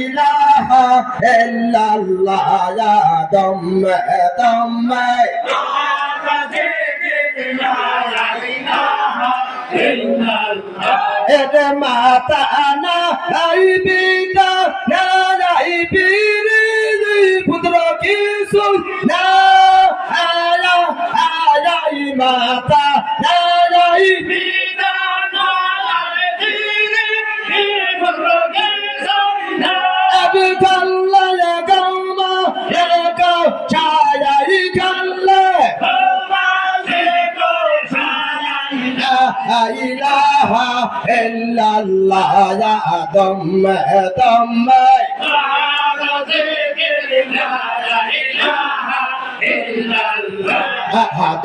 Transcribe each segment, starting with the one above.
ইলাহা ইল্লাল্লাহ ইয়া দম্মে দম্মে এরে মাতা না আইবিটা না আইবিরি পুত্র কিছু না আয়া আয়াই মাতা না আইবিটা না আইবিরি পুত্র কিছু না আবি কাল্লা গামা একা ছায়াই কাল্লা ইলাহা ইল্লাল্লাহ ইয়া দম্মে দম্মে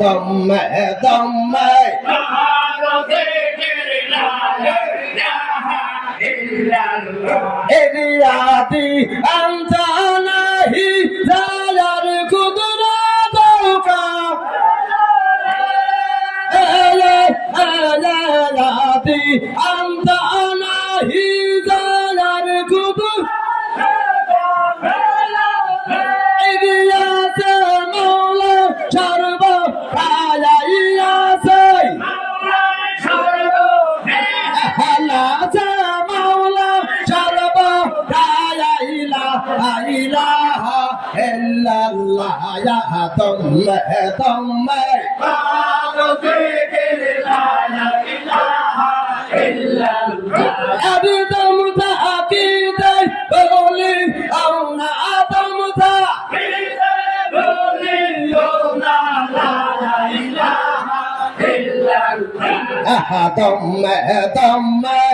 দম্মে দম্মে এরিয়াতি আনতানাহি জালার কুদরত কা আলালাতি আনতানাহি জালার কুদরত এরিয়াতে মাওলা সর্ব আলাইয়াছে আলাতে মাওলা সর্ব আলাইলা ইলাহা ইল্লাল্লাহ ইয়া দম্মে দম্মে আবি দমতা আকিদে বলি আওনা দমতা বলি আওনা লা ইলাহা ইল্লাল্লাহ দম্মে দম্মে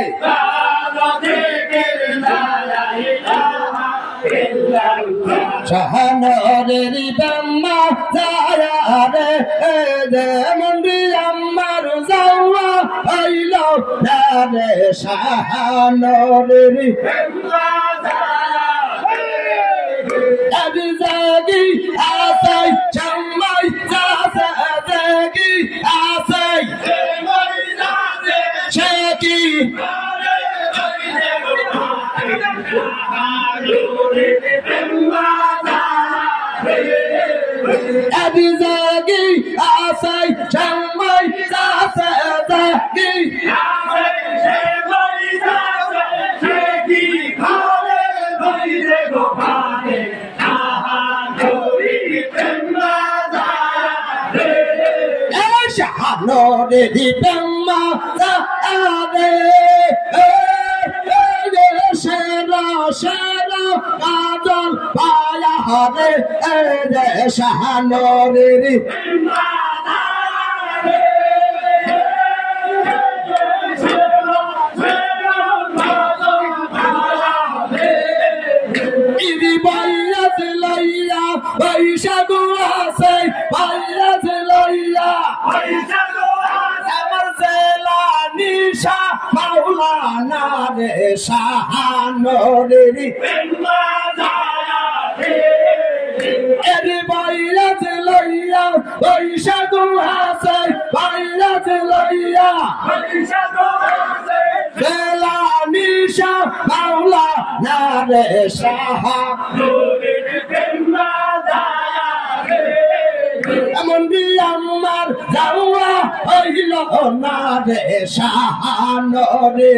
শাহানের দম্মা যারে দে মন্দি আমার যাওয়া হইলো রে শাহানের দম্মা যারে জাগি আসাই চামাই যাসে জাগি আসাই শেকি আবি জাগি আসাই চামাই যাসে জাগি আসাই চামাই যাসে শেকি খালে বইরে গো ভালে শাহানোরি পেম্মা যারে শাহানোরি পেম্মা যারে সেরা কাজল পায়া হবে রে শাহানোরি ইদি বাইয়াত লইয়া বৈশাখ আছে বাইয়াত লইয়া আমার জেলা নিশা মাওলানা রে শাহানোরি এরি বাইয়াত লইয়া বৈশাখ আছে বাইয়াত লইয়া জেলা নিশা মাওলানা রে শাহানোরি এমন আমার যাওয়া হইল না রে শাহানোরি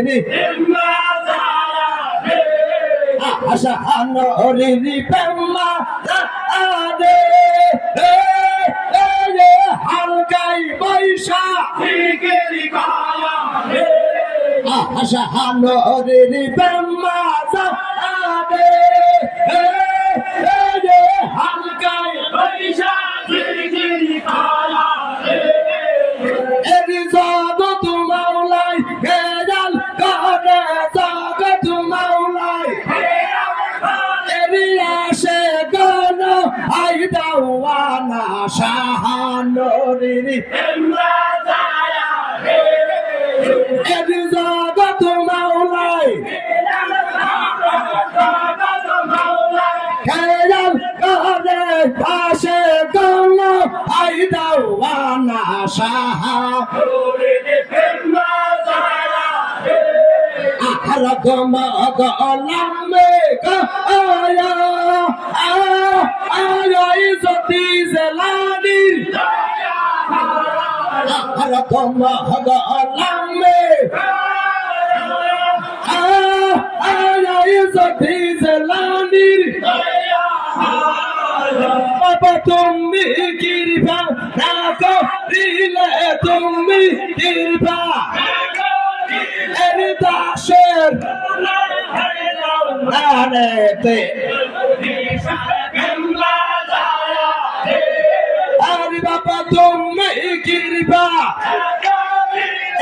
শাহানোরি পেম্মা রে হালকাই বৈশা শাহানোরি পেম্মা রে হালকাই বৈশা এরি জগৎ মাওলাই খেয়াল করে জগৎ মাওলাই এরি আসে গণ আই দাওয়ানা শাহানোরি এরি জগৎ মাওলাই খেয়াল করে আসে গণ আই দাওয়ানা শাহানোরি Harakama Galambe Aya Aya Izoti Zelani Harakama Galambe Aya Izoti Zelani Baba tummi kirpa nako dile tummi kirpa eri dasher nanete Ari Baba tummi kirpa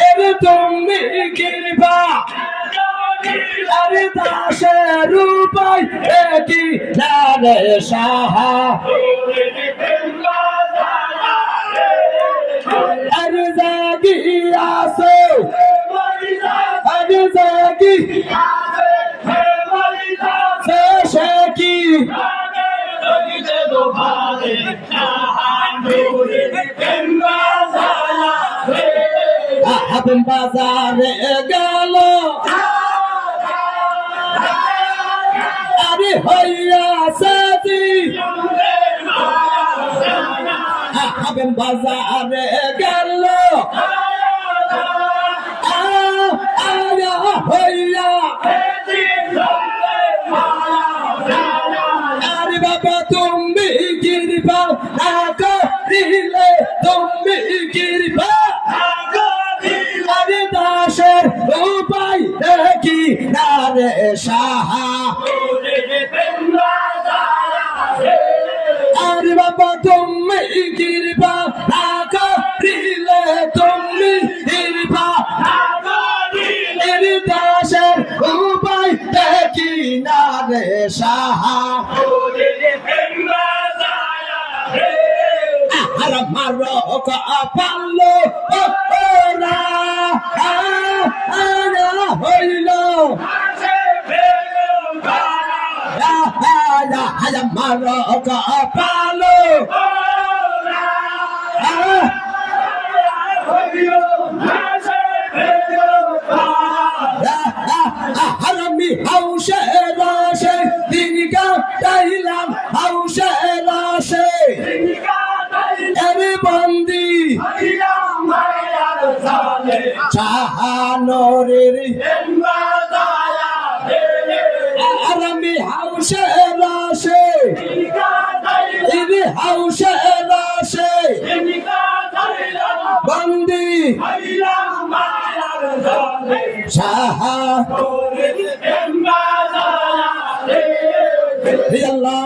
eri tummi kirpa Ari dasher rupai eki nane shaha Arizagi aso Arizagi Seshaki Abim bazare galo Abi hoya sati Abim bazare galo Aya hoya Ari Baba tummi kirpa nako dile tummi kirpa Ari dasher upai eki nare shaha Ari Baba tummi kirpa nako dile tummi kirpa Ari dasher upai eki nare shaha Maroko apallo ora ana hoilo ya Maroko apallo ora harami haushe rashe dinika dailam haushe rashe Everybody, Chahanori, Arami House Rashe, Ibi House Rashe, Bandi, Chahanori, Allah,